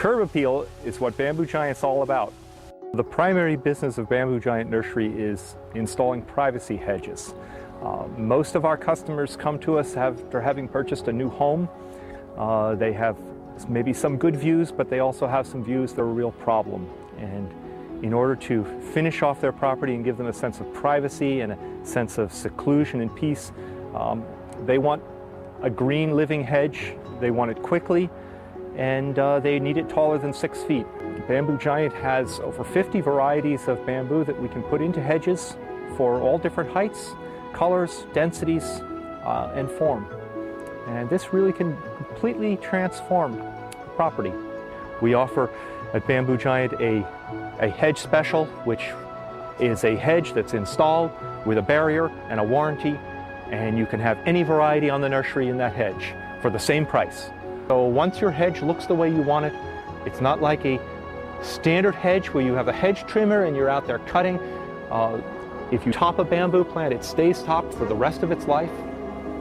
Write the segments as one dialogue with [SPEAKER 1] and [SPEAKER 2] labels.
[SPEAKER 1] Curb appeal is what Bamboo Giant's all about. The primary business of Bamboo Giant Nursery is installing privacy hedges. Most of our customers come to us after having purchased a new home. They have maybe some good views, but they also have some views that are a real problem. And in order to finish off their property and give them a sense of privacy and a sense of seclusion and peace, they want a green living hedge. They want it quickly, and they need it taller than 6 feet. Bamboo Giant has over 50 varieties of bamboo that we can put into hedges for all different heights, colors, densities, and form. And this really can completely transform the property. We offer at Bamboo Giant a hedge special, which is a hedge that's installed with a barrier and a warranty, and you can have any variety on the nursery in that hedge for the same price. So once your hedge looks the way you want it, it's not like a standard hedge where you have a hedge trimmer and you're out there cutting. If you top a bamboo plant, it stays topped for the rest of its life,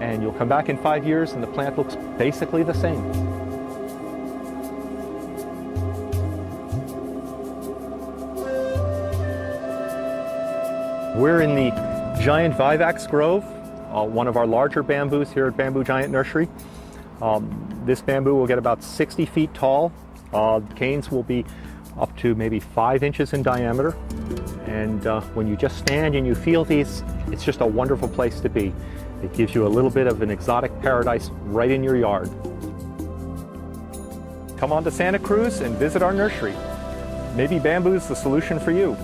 [SPEAKER 1] and you'll come back in 5 years and the plant looks basically the same. We're in the giant Vivax grove, one of our larger bamboos here at Bamboo Giant Nursery. This bamboo will get about 60 feet tall. Canes will be up to maybe 5 inches in diameter. And when you just stand and you feel these, it's just a wonderful place to be. It gives you a little bit of an exotic paradise right in your yard. Come on to Santa Cruz and visit our nursery. Maybe bamboo's the solution for you.